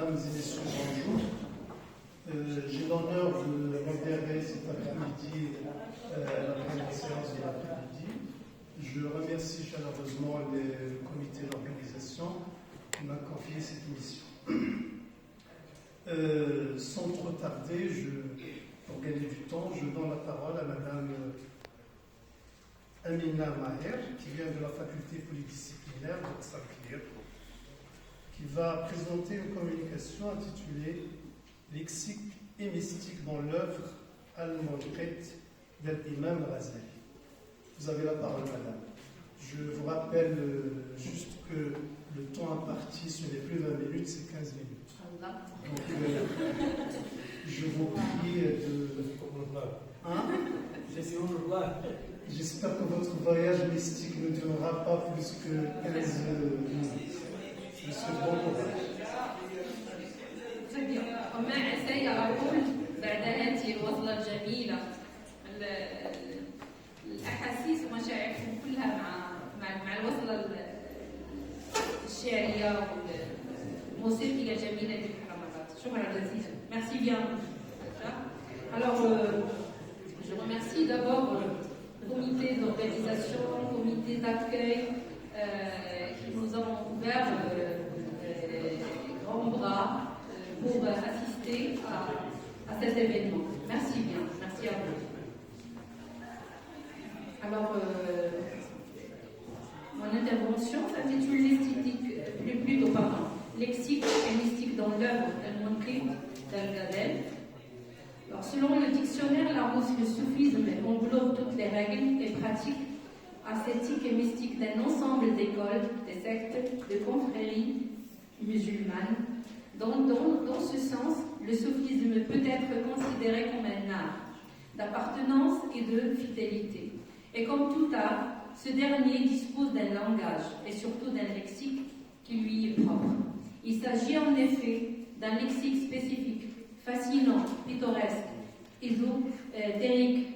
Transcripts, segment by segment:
Mesdames et messieurs, bonjour. J'ai l'honneur de modérer cet après-midi la première séance de l'après-midi. Je remercie chaleureusement le comité d'organisation qui m'a confié cette mission. Sans trop tarder, pour gagner du temps, je donne la parole à Madame Amina Maher, qui vient de la faculté polydisciplinaire d'Oxford, qui va présenter une communication intitulée « Lexique et mystique dans l'œuvre Al-Munqidh de l'imam Ghazali ». Vous avez la parole, madame. Je vous rappelle juste que le temps imparti, ce n'est plus 20 minutes, c'est 15 minutes. Donc, je vous prie de... Hein? J'espère que votre voyage mystique ne durera pas plus que 15 minutes. Je suis bon courage. وما عسى أقول بعد هذه الوصلة الجميلة الأحاسيس ومشاعركم كلها مع الوصلة الشعرية والموسيقية الجميلة للحرمات. شكرا جزيلا. Merci bien. Alors, je remercie d'abord le comité d'organisation, le comité d'accueil qui nous ont ouvert grands bras pour assister à cet événement. Merci bien, merci à vous. Alors, mon intervention s'intitule lexique et mystique dans l'œuvre Al-Munqidh d'Al-Ghazali. Alors, selon le dictionnaire Larousse, le soufisme englobe toutes les règles et pratiques ascétiques et mystiques d'un ensemble d'écoles, de sectes, de confréries musulmanes. Dans ce sens, le soufisme peut être considéré comme un art d'appartenance et de fidélité. Et comme tout art, ce dernier dispose d'un langage et surtout d'un lexique qui lui est propre. Il s'agit en effet d'un lexique spécifique, fascinant, pittoresque, ésotérique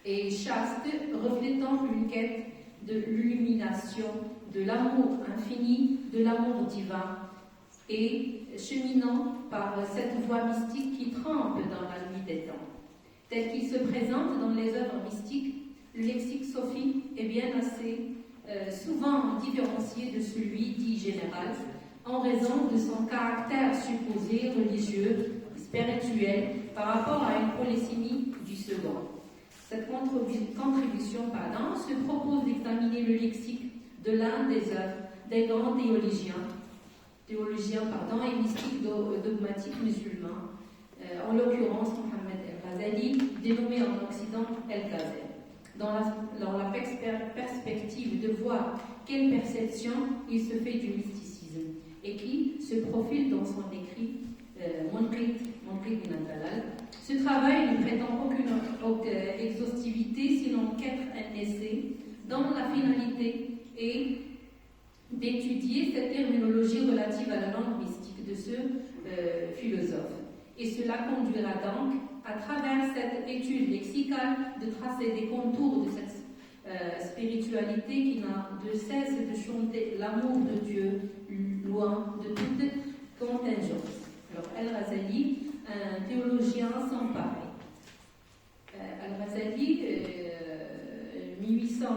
et chaste, reflétant une quête de l'illumination, de l'amour infini, de l'amour divin, et cheminant par cette voie mystique qui trempe dans la nuit des temps. Tel qu'il se présente dans les œuvres mystiques, le lexique sophique est bien assez souvent différencié de celui dit général, en raison de son caractère supposé religieux, spirituel, par rapport à une polysémie du second. Cette contribution se propose d'examiner le lexique de l'un des œuvres des grands théologiens et mystiques dogmatiques musulmans, en l'occurrence Mohammed el-Ghazali, dénommé en Occident el-Ghazali, dans la perspective de voir quelle perception il se fait du mysticisme et qui se profile dans son écrit Munqidh min al-Dalal. Ce travail ne prétend aucune exhaustivité, sinon qu'être un essai dont la finalité est d'étudier cette terminologie relative à la langue mystique de ce philosophe. Et cela conduira donc, à travers cette étude lexicale, de tracer des contours de cette spiritualité qui n'a de cesse de chanter l'amour de Dieu, loin de toute contingence. Alors, Al-Ghazali, un théologien sans pareil. Al-Ghazali, 1858-1111,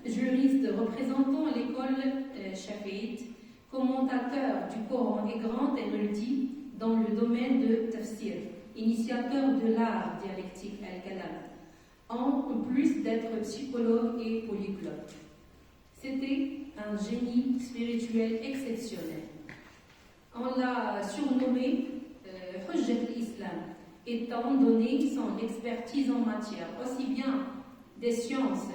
juriste représentant l'école Shafi'ite, commentateur du Coran et grand érudit dans le domaine de tafsir, initiateur de l'art dialectique al-kalam, en plus d'être psychologue et polyglotte. C'était un génie spirituel exceptionnel. On l'a surnommé Hujjat al-Islam, étant donné son expertise en matière aussi bien des sciences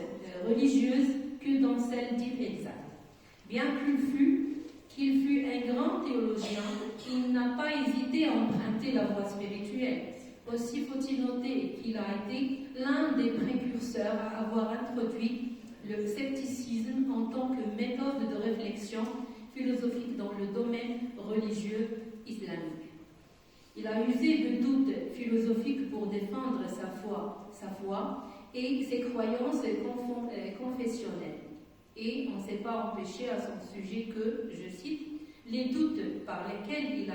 religieuses que dans celles dites exactes. Bien qu'il fût un grand théologien, il n'a pas hésité à emprunter la voie spirituelle. Aussi faut-il noter qu'il a été l'un des précurseurs à avoir introduit le scepticisme en tant que méthode de réflexion philosophique dans le domaine religieux islamique. Il a usé de doutes philosophiques pour défendre sa foi et ses croyances confessionnelles. Et on ne s'est pas empêché à son sujet que, je cite, les doutes par lesquels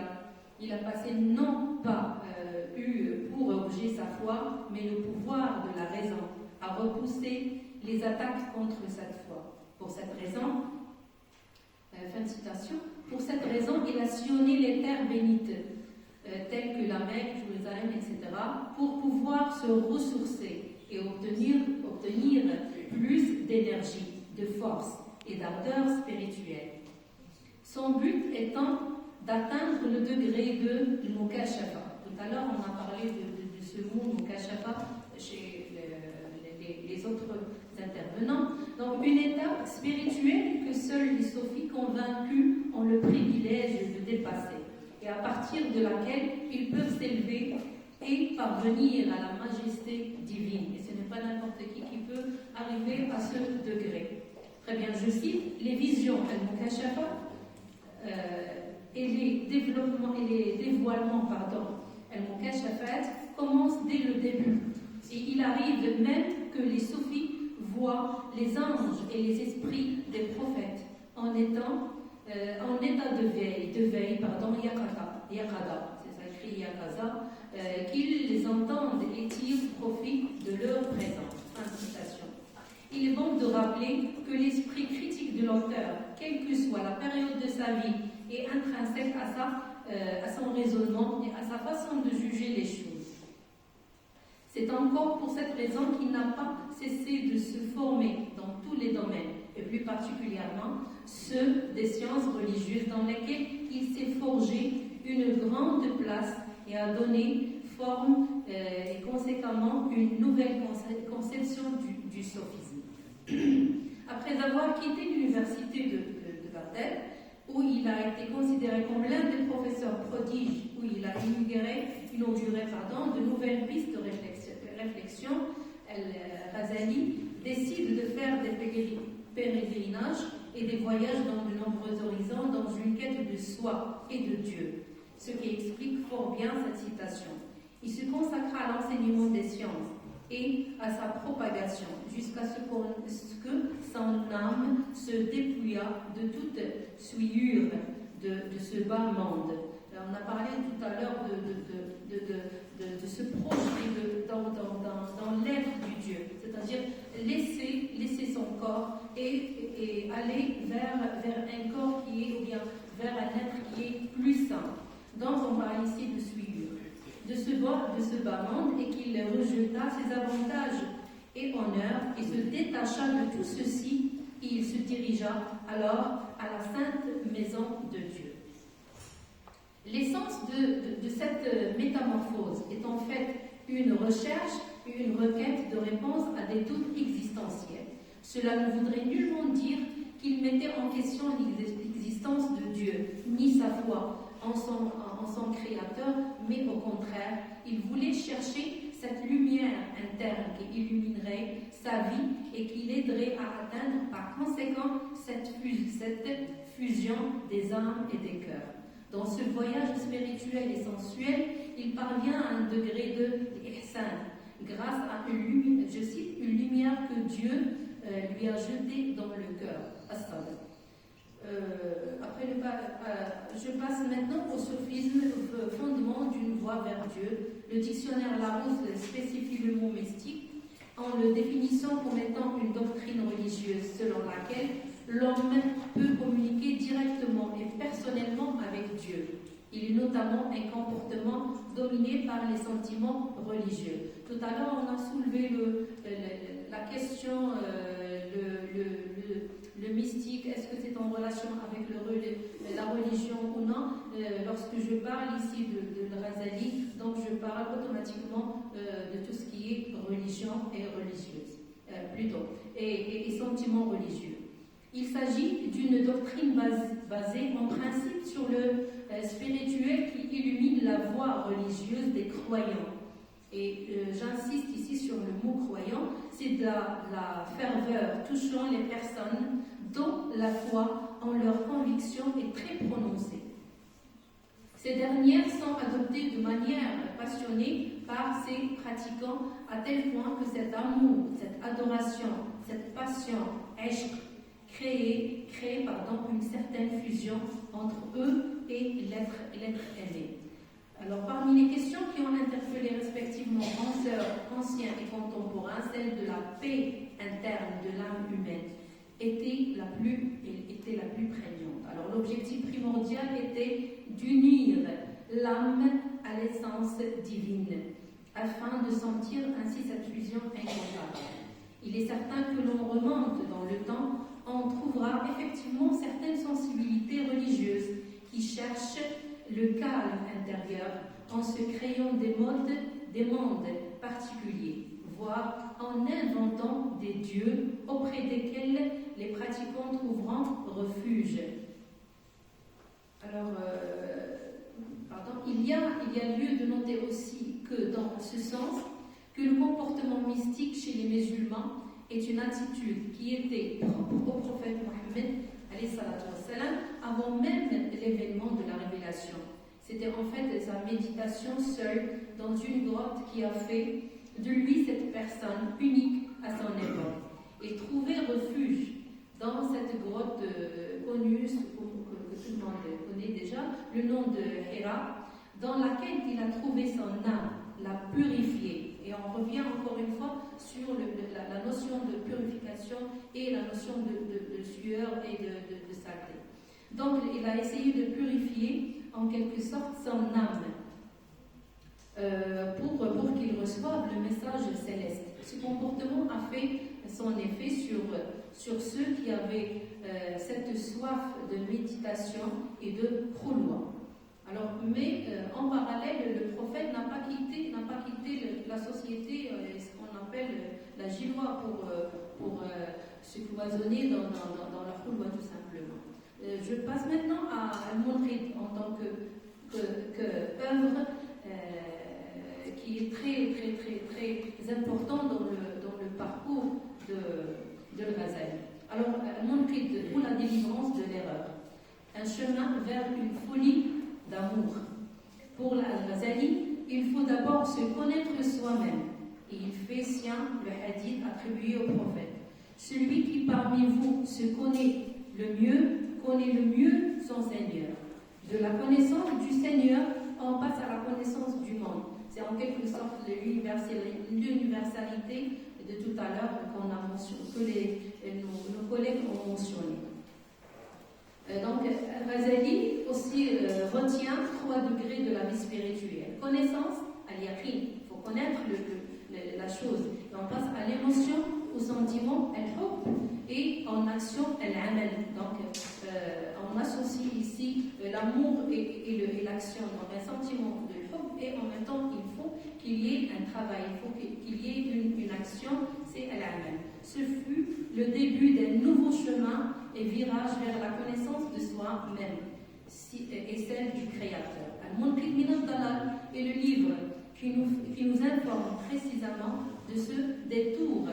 il a passé non pas eu pour objet sa foi, mais le pouvoir de la raison, à repousser les attaques contre cette foi. Pour cette raison, fin de citation, pour cette raison, il a sillonné les terres bénites, telles que la Mecque, Jérusalem, etc., pour pouvoir se ressourcer et obtenir plus d'énergie, de force et d'ardeur spirituelle. Son but étant d'atteindre le degré de Mukashafa. Tout à l'heure, on a parlé de ce mot Mukashafa chez les autres intervenants. Donc, une étape spirituelle que seuls les sophies convaincus ont le privilège de dépasser et à partir de laquelle ils peuvent s'élever et parvenir à la majesté divine. Et ce n'est pas n'importe qui peut arriver à ce degré. Très bien, je cite, les visions al-Mukashafa et les dévoilements, al-Mukashafat, commencent dès le début. Et il arrive même que les sophis voient les anges et les esprits des prophètes en état de veille, Yaqada, c'est ça écrit Yaqaza, qu'ils les entendent et tirent profit de leur présence. Fin de citation. Il est bon de rappeler que l'esprit critique de l'auteur, quelle que soit la période de sa vie, est intrinsèque à son raisonnement et à sa façon de juger les choses. C'est encore pour cette raison qu'il n'a pas cessé de se former dans tous les domaines, et plus particulièrement ceux des sciences religieuses dans lesquels il s'est forgé une grande place et a donné forme et conséquemment une nouvelle conception du sophisme. Après avoir quitté l'université de Bardel, où il a été considéré comme l'un des professeurs prodiges, où il a inauguré de nouvelles pistes de réflexion, El-Razali décide de faire des pérégrinages et des voyages dans de nombreux horizons dans une quête de soi et de Dieu, ce qui explique fort bien cette citation. Il se consacra à l'enseignement des sciences et à sa propagation, jusqu'à ce que son âme se dépouilla de toute souillure de ce bas monde. On a parlé tout à l'heure de se projeter dans l'être du Dieu, c'est-à-dire laisser son corps et aller vers un corps qui est, ou bien vers un être qui est plus saint. Donc on parle ici de souillure, de ce bas monde, et qu'il rejeta ses avantages et honneurs et se détacha de tout ceci, et il se dirigea alors à la sainte maison de Dieu. L'essence de cette métamorphose est en fait une recherche, une requête de réponse à des doutes existentiels. Cela ne voudrait nullement dire qu'il mettait en question l'existence de Dieu, ni sa foi en son Créateur, mais au contraire, il voulait chercher cette lumière interne qui illuminerait sa vie et qui l'aiderait à atteindre par conséquent cette fusion des âmes et des cœurs. Dans ce voyage spirituel et sensuel, il parvient à un degré de ihsan, grâce à une lumière que Dieu lui a jetée dans le cœur. Je passe maintenant au sophisme, fondement d'une voie vers Dieu. Le dictionnaire Larousse spécifie le mot mystique en le définissant comme étant une doctrine religieuse selon laquelle l'homme peut communiquer directement et personnellement avec Dieu. Il est notamment un comportement dominé par les sentiments religieux. Tout à l'heure, on a soulevé la question, le mystique, est-ce que c'est en relation avec la religion ou non? Lorsque je parle ici de Razali, donc je parle automatiquement de tout ce qui est religion et religieuse, et sentiments religieux. Il s'agit d'une doctrine basée en principe sur le spirituel qui illumine la voie religieuse des croyants. Et j'insiste ici sur le mot croyant, c'est de la ferveur touchant les personnes dont la foi en leur conviction est très prononcée. Ces dernières sont adoptées de manière passionnée par ses pratiquants à tel point que cet amour, cette adoration, cette passion, ishq, une certaine fusion entre eux et l'être aimé. Alors, parmi les questions qui ont interpellé respectivement penseurs anciens et contemporains, celle de la paix interne de l'âme humaine était la plus prégnante. Alors, l'objectif primordial était d'unir l'âme à l'essence divine, afin de sentir ainsi cette fusion incomparable. Il est certain que l'on remonte dans le temps, on trouvera effectivement certaines sensibilités religieuses qui cherchent le calme intérieur en se créant des mondes particuliers, voire en inventant des dieux auprès desquels les pratiquants trouveront refuge. Alors, il y a lieu de noter aussi que dans ce sens, que le comportement mystique chez les musulmans est une attitude qui était propre au prophète Mohammed avant même l'événement de la révélation. C'était en fait sa méditation seule dans une grotte qui a fait de lui cette personne unique à son époque. Et trouver refuge dans cette grotte connue, que tout le monde connaît déjà, le nom de Hira, dans laquelle il a trouvé son âme, l'a purifiée. Et on revient encore une fois sur la notion de purification et la notion de sueur et de saleté. Donc il a essayé de purifier en quelque sorte son âme pour qu'il reçoive le message céleste. Ce comportement a fait son effet sur ceux qui avaient cette soif de méditation et de khulwa. Alors, mais en parallèle, le prophète n'a pas quitté la société, ce qu'on appelle la jilwa, pour se cloisonner dans la khulwa tout simplement. Je passe maintenant à Al-Munqidh en tant qu'œuvre qui est très, très, très, très important dans le parcours de Al-Ghazali. Alors, Al-Munqidh, ou la délivrance de l'erreur, un chemin vers une folie d'amour. Pour Al-Ghazali, il faut d'abord se connaître soi-même, et il fait sien le hadith attribué au prophète. Celui qui parmi vous se connaît le mieux son Seigneur. De la connaissance du Seigneur, on passe à la connaissance du monde. C'est en quelque sorte l'universalité de tout à l'heure qu'on a mentionné, que nos collègues ont mentionné. Donc, Ghazali aussi retient 3 degrés de la vie spirituelle. Connaissance, al-yaqin, il faut connaître la chose. Et on passe à l'émotion, au sentiment, al-hub, et en action, al-amal. Donc, on associe ici l'amour et l'action. Donc, un sentiment de hub, et en même temps, il faut qu'il y ait un travail, il faut qu'il y ait une action, c'est al-amal. Ce fut le début d'un nouveau chemin et virage vers la connaissance de soi-même et celle du Créateur. Al-Munqidh min ad-Dalal est le livre qui nous informe précisément de ce détour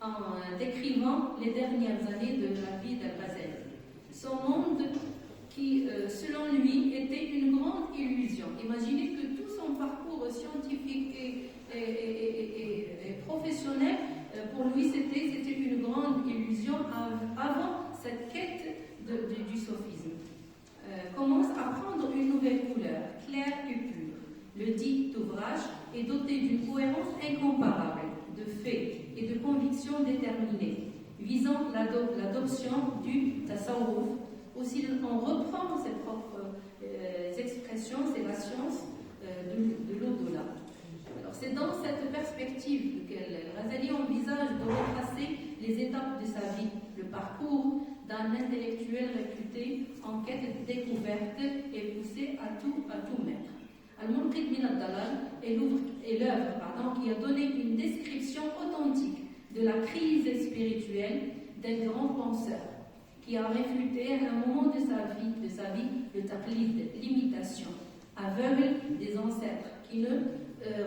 en décrivant les dernières années de la vie d'Al-Ghazali. Son monde qui, selon lui, était une grande illusion. Imaginez que tout son parcours scientifique et professionnel, pour lui, c'était une grande illusion avant cette quête du sophisme. Commence à prendre une nouvelle couleur, claire et pure. Le dit ouvrage est doté d'une cohérence incomparable, de faits et de convictions déterminées, visant l'adoption du tasawwuf. Aussi, on reprend ses propres expressions, c'est la science de l'au-delà. Alors, c'est dans cette perspective que Ghazali envisage de retracer les étapes de sa vie, le parcours d'un intellectuel réputé en quête de découverte et poussé à tout mettre. Al-Munqidh min ad-Dalal est l'œuvre qui a donné une description authentique de la crise spirituelle d'un grand penseur qui a réfuté à un moment de sa vie le taqlid, l'imitation aveugle des ancêtres qui ne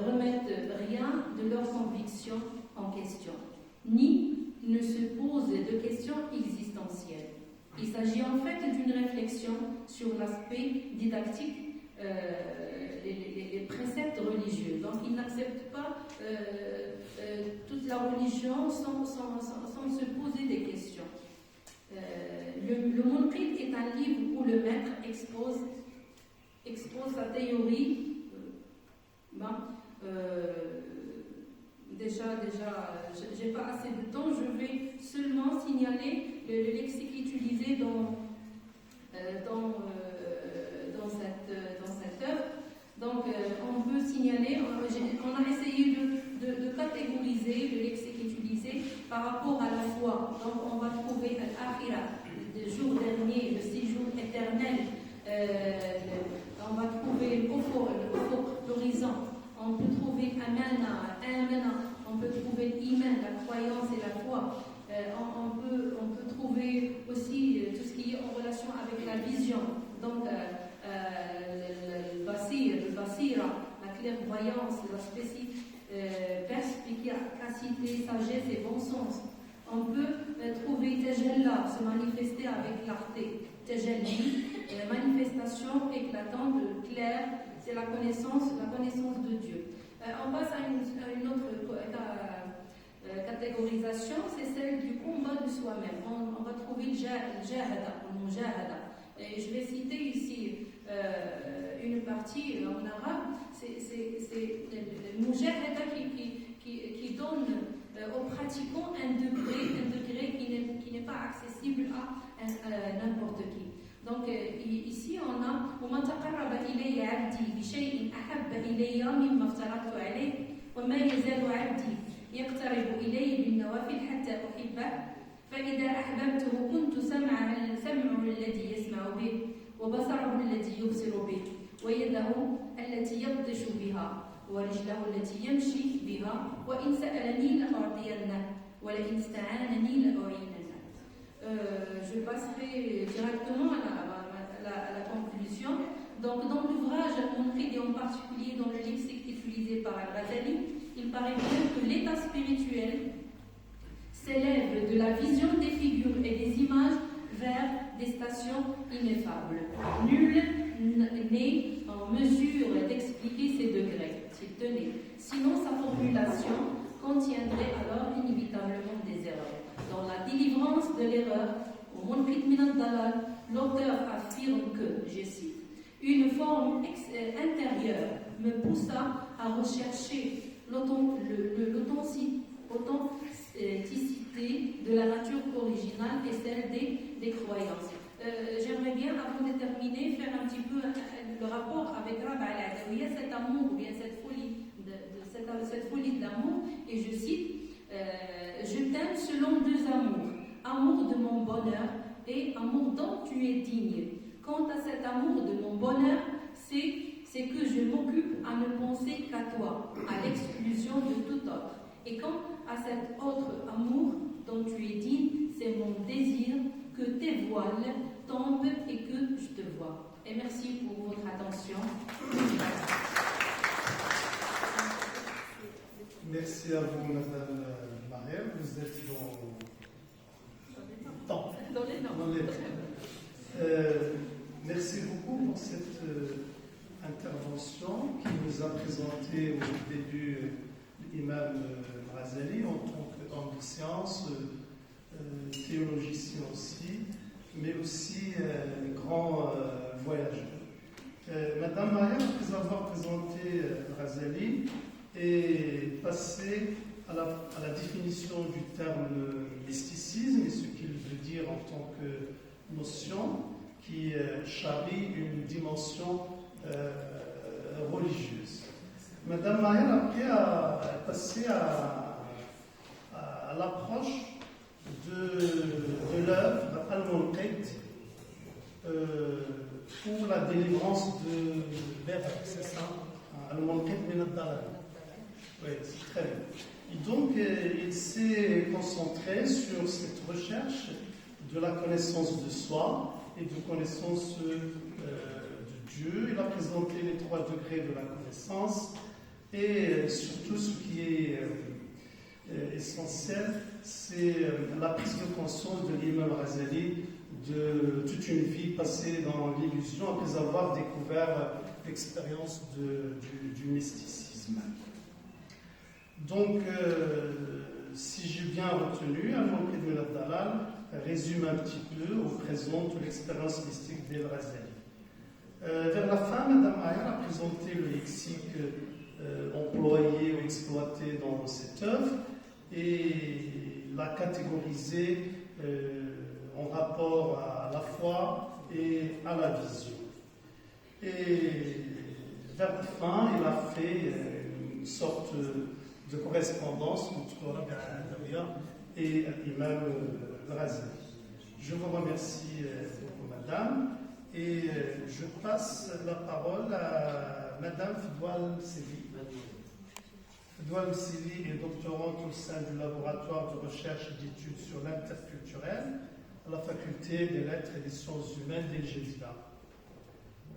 remettent rien de leurs convictions en question, ni ne se posent de questions existentielles. Il s'agit en fait d'une réflexion sur l'aspect didactique, les préceptes religieux. Donc il n'accepte pas toute la religion sans se poser des questions. Le Munqidh est un livre où le maître expose sa théorie. Déjà, j'ai pas assez de temps, je vais seulement signaler le lexique utilisé dans cette œuvre. Donc, on peut signaler, on a essayé de catégoriser le lexique utilisé par rapport à la foi. Donc, on va trouver al-akhira, le jour dernier, le séjour éternel. On va trouver l'horizon. On peut trouver amana, on peut trouver l'iman, la croyance et la foi. On peut trouver aussi tout ce qui est en relation avec la vision. Donc, le basira, la clairvoyance, la perspicacité, sagesse et bon sens. On peut trouver tajalla, se manifester avec clarté. Tajalli, manifestation éclatante, claire, c'est la connaissance de Dieu. On passe à une autre catégorisation, c'est celle du combat de soi-même. On va trouver le mujahada. Et je vais citer ici une partie en arabe, c'est le mujahada qui donne aux pratiquants un degré qui n'est pas accessible à n'importe qui. Donc ici on a وَمَا تَقَرَّبَ إِلَيَّ عَبْدِي بِشَيْءٍ أَحَبَّ إِلَيَّ مِمَّا افْتَرَضْتُ عَلَيْهِ وَمَا يَزَالُ عَبْدِي يَقْتَرِبُ إِلَيَّ بِالنَّوَافِلِ حَتَّى أُحِبَّهُ فَإِذَا أَحْبَبْتُهُ كُنْتُ سَمْعَهُ الَّذِي يَسْمَعُ بِهِ وَبَصَرَهُ الَّذِي يُبْصِرُ بِهِ وَيَدَهُ الَّتِي يَبْطِشُ بِهَا وَرِجْلَهُ الَّتِي يَمْشِي بِهَا وَإِنْ سَأَلَنِي لَأُعْطِيَنَّهُ وَلَئِنِ اسْتَعَانَنِي لَأُعِينَنَّهُ. Je passerai directement à la conclusion. Donc, dans l'ouvrage Al-Munqidh et en particulier dans le lexique utilisé par Al-Ghazali, il paraît bien que l'état spirituel s'élève de la vision des figures et des images vers des stations ineffables. Nul n'est en mesure d'expliquer ces degrés, s'il tenait. Sinon, sa formulation contiendrait alors inévitablement des erreurs. Dans la délivrance de l'erreur, au Munqidh min ad-dalal, l'auteur affirme que, je cite, une forme intérieure me poussa à rechercher l'authenticité de la nature originale et celle des croyances. J'aimerais bien, avant de terminer, faire un petit peu le rapport avec Rab'a al-Adawiya, cet amour, ou bien cette folie de l'amour, et je cite, je t'aime selon deux amours, amour de mon bonheur et amour dont tu es digne. Quant à cet amour de mon bonheur, c'est que je m'occupe à ne penser qu'à toi, à l'exclusion de tout autre. Et quant à cet autre amour dont tu es digne, c'est mon désir que tes voiles tombent et que je te vois. Et merci pour votre attention. Merci à vous, Madame Marielle. Vous êtes dans les temps. Merci beaucoup pour cette intervention qui nous a présenté au début l'imam Ghazali en tant qu'homme de science, théologicien aussi, mais aussi grand voyageur. Madame Marielle, après avoir présenté Ghazali, est passée à la définition du terme mysticisme et ce qu'il veut dire en tant que notion qui charrie une dimension religieuse. Madame Marielle après a passé à l'approche de l'œuvre Al-Munqidh pour la délivrance de l'erreur, c'est ça? Al-Munqidh min ad-dalal. Oui, c'est très bien. Et donc, il s'est concentré sur cette recherche de la connaissance de soi et de connaissance de Dieu. Il a présenté les 3 degrés de la connaissance et surtout ce qui est essentiel, c'est la prise de conscience de l'imam Ghazali de toute une vie passée dans l'illusion après avoir découvert l'expérience du mysticisme. Donc, si j'ai bien retenu, Al-Munqidh min ad-dalal résume un petit peu ou présente l'expérience mystique d'El Razali. Vers la fin, Mme Maher a présenté le lexique employé ou exploité dans cette œuvre et l'a catégorisé en rapport à la foi et à la vision. Et vers la fin, il a fait une sorte de correspondance entre Rabbi Adawiya et l'imam Razali. Je vous remercie beaucoup, madame, et je passe la parole à madame Fidwal Sevi. Fidwal Sevi est doctorante au sein du laboratoire de recherche et d'études sur l'interculturel à la faculté des lettres et des sciences humaines d'El-Jadida.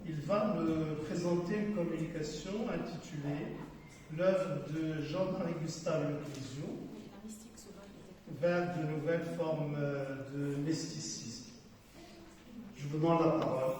Il va me présenter une communication intitulée L'œuvre de Jean-Marie Gustave Leclisio vers de nouvelles formes de mysticisme. Je vous donne la parole.